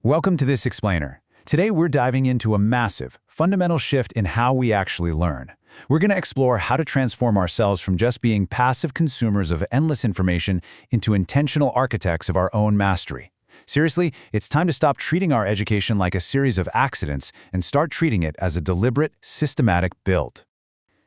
Welcome to this explainer. Today we're diving into a massive, fundamental shift in how we actually learn. We're going to explore how to transform ourselves from just being passive consumers of endless information into intentional architects of our own mastery. Seriously, it's time to stop treating our education like a series of accidents and start treating it as a deliberate, systematic build.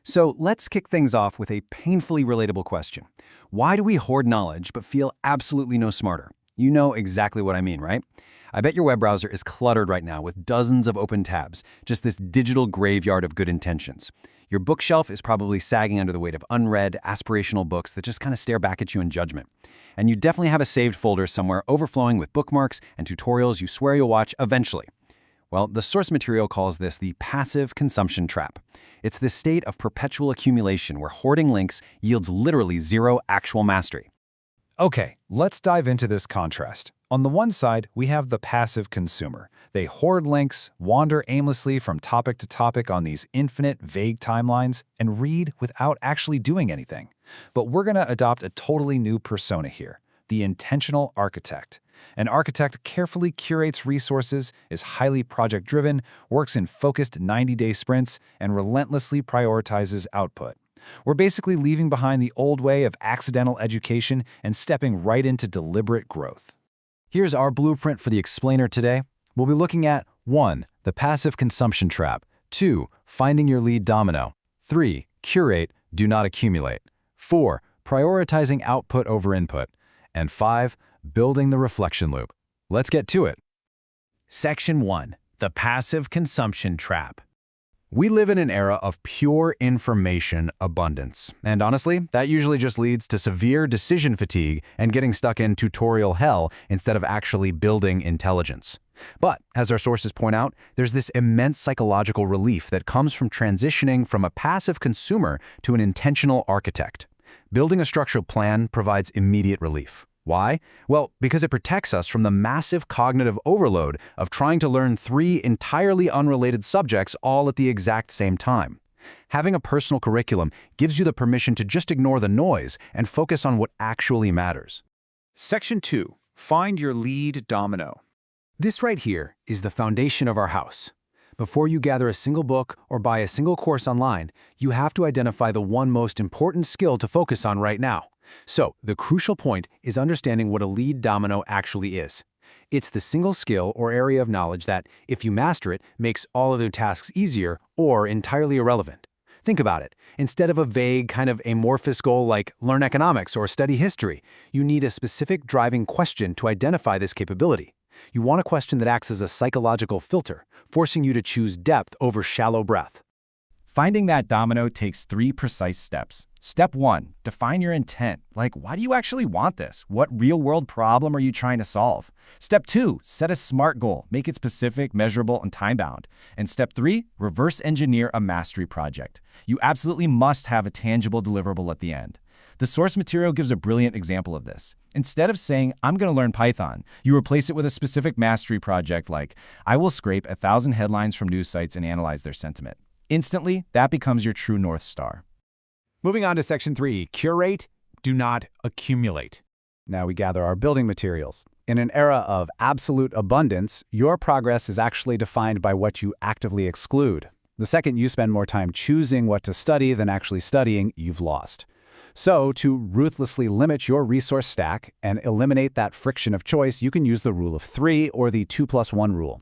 So let's kick things off with a painfully relatable question. Why do we hoard knowledge but feel absolutely no smarter? You know exactly what I mean, right? I bet your web browser is cluttered right now with dozens of open tabs, just this digital graveyard of good intentions. Your bookshelf is probably sagging under the weight of unread, aspirational books that just kind of stare back at you in judgment. And you definitely have a saved folder somewhere overflowing with bookmarks and tutorials you swear you'll watch eventually. Well, the source material calls this the passive consumption trap. It's this state of perpetual accumulation where hoarding links yields literally zero actual mastery. Okay, let's dive into this contrast. On the one side, we have the passive consumer. They hoard links, wander aimlessly from topic to topic on these infinite, vague timelines, and read without actually doing anything. But we're going to adopt a totally new persona here, the intentional architect. An architect carefully curates resources, is highly project-driven, works in focused 90-day sprints, and relentlessly prioritizes output. We're basically leaving behind the old way of accidental education and stepping right into deliberate growth. Here's our blueprint for the explainer today. We'll be looking at 1. The passive consumption trap. 2. Finding your lead domino. 3. Curate, do not accumulate. 4. Prioritizing output over input. And 5. Building the reflection loop. Let's get to it. Section 1. The passive consumption trap. We live in an era of pure information abundance. And honestly, that usually just leads to severe decision fatigue and getting stuck in tutorial hell instead of actually building intelligence. But, as our sources point out, there's this immense psychological relief that comes from transitioning from a passive consumer to an intentional architect. Building a structured plan provides immediate relief. Why? Well, because it protects us from the massive cognitive overload of trying to learn 3 entirely unrelated subjects all at the exact same time. Having a personal curriculum gives you the permission to just ignore the noise and focus on what actually matters. Section 2. Find your lead domino. This right here is the foundation of our house. Before you gather a single book or buy a single course online, you have to identify the one most important skill to focus on right now. So, the crucial point is understanding what a lead domino actually is. It's the single skill or area of knowledge that, if you master it, makes all other tasks easier or entirely irrelevant. Think about it. Instead of a vague, kind of amorphous goal like learn economics or study history, you need a specific driving question to identify this capability. You want a question that acts as a psychological filter, forcing you to choose depth over shallow breadth. Finding that domino takes 3 precise steps. Step 1. Define your intent. Like, why do you actually want this? What real-world problem are you trying to solve? Step 2. Set a SMART goal. Make it specific, measurable, and time-bound. And Step 3. Reverse engineer a mastery project. You absolutely must have a tangible deliverable at the end. The source material gives a brilliant example of this. Instead of saying, I'm going to learn Python, you replace it with a specific mastery project like, I will scrape 1,000 headlines from news sites and analyze their sentiment. Instantly, that becomes your true North Star. Moving on to Section 3, curate, do not accumulate. Now we gather our building materials. In an era of absolute abundance, your progress is actually defined by what you actively exclude. The second you spend more time choosing what to study than actually studying, you've lost. So, to ruthlessly limit your resource stack and eliminate that friction of choice, you can use the rule of 3 or the 2+1 rule.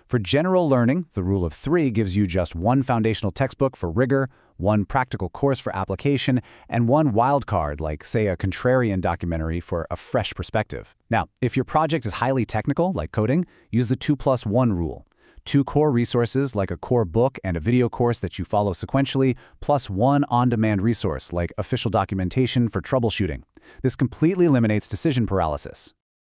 For general learning, the rule of 3 gives you just 1 foundational textbook for rigor, 1 practical course for application, and 1 wildcard, like, say, a contrarian documentary for a fresh perspective. Now, if your project is highly technical, like coding, use the 2+1 rule. 2 core resources, like a core book and a video course that you follow sequentially, plus 1 on-demand resource, like official documentation for troubleshooting. This completely eliminates decision paralysis.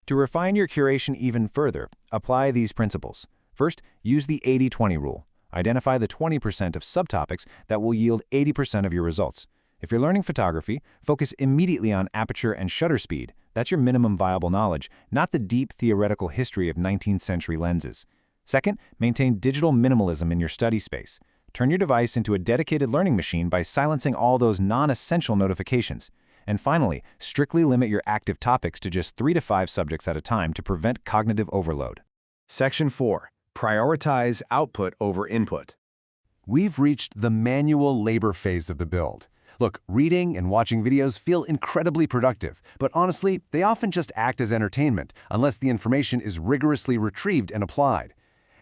To refine your curation even further, apply these principles. First, use the 80-20 rule. Identify the 20% of subtopics that will yield 80% of your results. If you're learning photography, focus immediately on aperture and shutter speed. That's your minimum viable knowledge, not the deep theoretical history of 19th century lenses. Second, maintain digital minimalism in your study space. Turn your device into a dedicated learning machine by silencing all those non-essential notifications. And finally, strictly limit your active topics to just 3 to 5 subjects at a time to prevent cognitive overload. Section 4. Prioritize output over input. We've reached the manual labor phase of the build. Look, reading and watching videos feel incredibly productive, but honestly, they often just act as entertainment unless the information is rigorously retrieved and applied.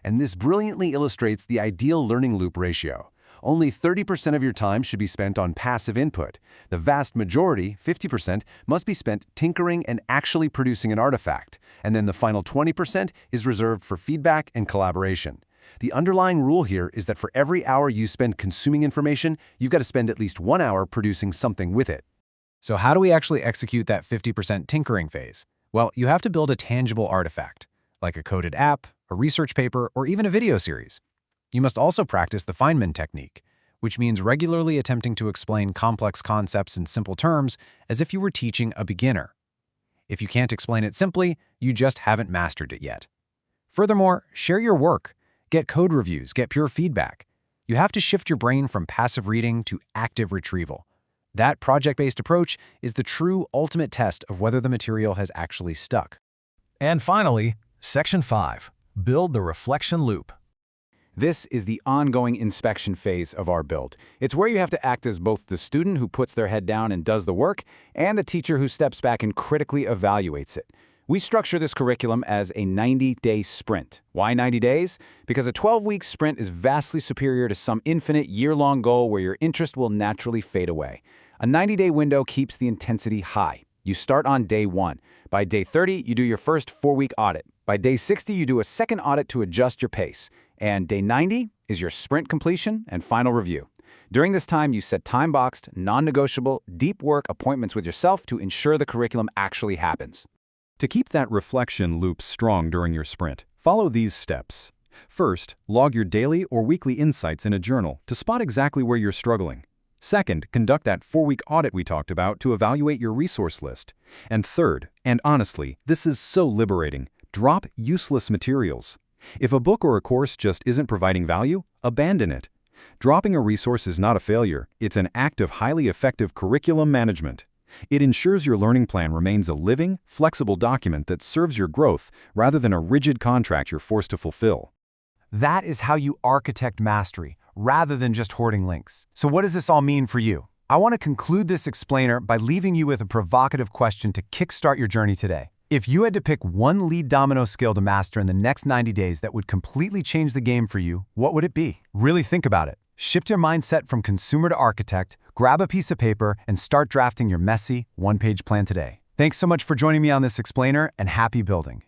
And this brilliantly illustrates the ideal learning loop ratio. Only 30% of your time should be spent on passive input. The vast majority, 50%, must be spent tinkering and actually producing an artifact. And then the final 20% is reserved for feedback and collaboration. The underlying rule here is that for every hour you spend consuming information, you've got to spend at least 1 hour producing something with it. So how do we actually execute that 50% tinkering phase? Well, you have to build a tangible artifact, like a coded app, a research paper, or even a video series. You must also practice the Feynman technique, which means regularly attempting to explain complex concepts in simple terms as if you were teaching a beginner. If you can't explain it simply, you just haven't mastered it yet. Furthermore, share your work. Get code reviews, get pure feedback. You have to shift your brain from passive reading to active retrieval. That project-based approach is the true ultimate test of whether the material has actually stuck. And finally, Section 5. Build the reflection loop. This is the ongoing inspection phase of our build. It's where you have to act as both the student who puts their head down and does the work, and the teacher who steps back and critically evaluates it. We structure this curriculum as a 90-day sprint. Why 90 days? Because a 12-week sprint is vastly superior to some infinite year-long goal where your interest will naturally fade away. A 90-day window keeps the intensity high. You start on day 1. By day 30, you do your first 4-week audit. By day 60, you do a second audit to adjust your pace. And day 90 is your sprint completion and final review. During this time, you set time-boxed, non-negotiable, deep work appointments with yourself to ensure the curriculum actually happens. To keep that reflection loop strong during your sprint, follow these steps. First, log your daily or weekly insights in a journal to spot exactly where you're struggling. Second, conduct that 4-week audit we talked about to evaluate your resource list. And third, and honestly, this is so liberating, drop useless materials. If a book or a course just isn't providing value, abandon it. Dropping a resource is not a failure, it's an act of highly effective curriculum management. It ensures your learning plan remains a living, flexible document that serves your growth rather than a rigid contract you're forced to fulfill. That is how you architect mastery, rather than just hoarding links. So what does this all mean for you? I want to conclude this explainer by leaving you with a provocative question to kickstart your journey today. If you had to pick one lead domino skill to master in the next 90 days that would completely change the game for you, what would it be? Really think about it. Shift your mindset from consumer to architect, grab a piece of paper, and start drafting your messy, one-page plan today. Thanks so much for joining me on this explainer, and happy building.